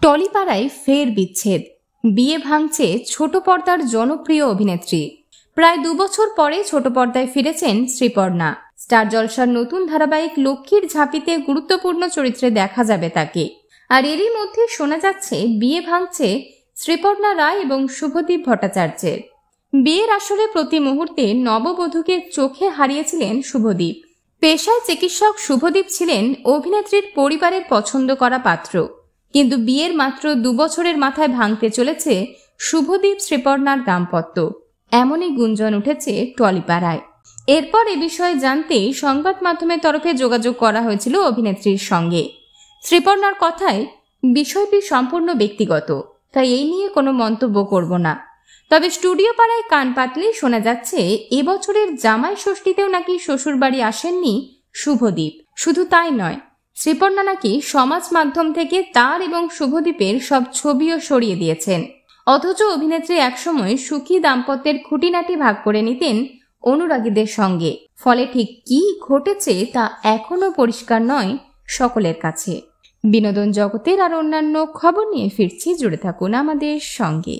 টলিপাড়ায় ফের বিচ্ছেদ, বিয়ে ভাঙছে ছোট পর্দার জনপ্রিয় অভিনেত্রী। প্রায় 2 বছর পরে ছোট পর্দায় ফিরেছেন শ্রীপর্ণা। স্টার জলসার নতুন ধারাবাহিক লক্ষ্মীর ঝাঁপিতে গুরুত্বপূর্ণ চরিত্রে দেখা যাবে তাকে। আর এরই মধ্যে শোনা যাচ্ছে বিয়ে ভাঙছে শ্রীপর্ণা রায় এবং শুভদীপ ভট্টাচার্যের। বিয়ের আসরে প্রতি মুহূর্তে নববধূকে চোখে হারিয়েছিলেন শুভদীপ। পেশায় চিকিৎসক শুভদীপ ছিলেন অভিনেত্রীর পরিবারের পছন্দ করা পাত্র, কিন্তু বিয়ের মাত্র 2 বছরের মাথায় ভাঙতে চলেছে শুভদীপ শ্রীপর্ণার দাম্পত্য, এমনই গুঞ্জন উঠেছে টলিপাড়ায়। এরপর এ বিষয়ে জানতেই সংবাদ মাধ্যমের তরফে যোগাযোগ করা হয়েছিল অভিনেত্রীর সঙ্গে। শ্রীপর্ণার কথায়, বিষয়টি সম্পূর্ণ ব্যক্তিগত, তাই এই নিয়ে কোনো মন্তব্য করব না। তবে স্টুডিও পাড়ায় কান পাতলেই শোনা যাচ্ছে এবছরের জামাই ষষ্ঠীতেও নাকি শ্বশুরবাড়ি আসেননি শুভদীপ। শুধু তাই নয়, শ্রীপর্ণা নাকি সমাজ মাধ্যম থেকে তার এবং শুভদীপের সব ছবিও সরিয়ে দিয়েছেন। অথচ অভিনেত্রী একসময় সুখী দাম্পত্যের খুঁটিনাটি ভাগ করে নিতেন অনুরাগীদের সঙ্গে। ফলে ঠিক কি ঘটেছে তা এখনো পরিষ্কার নয় সকলের কাছে। বিনোদন জগতের আর অন্যান্য খবর নিয়ে ফিরছি, জুড়ে থাকুন আমাদের সঙ্গে।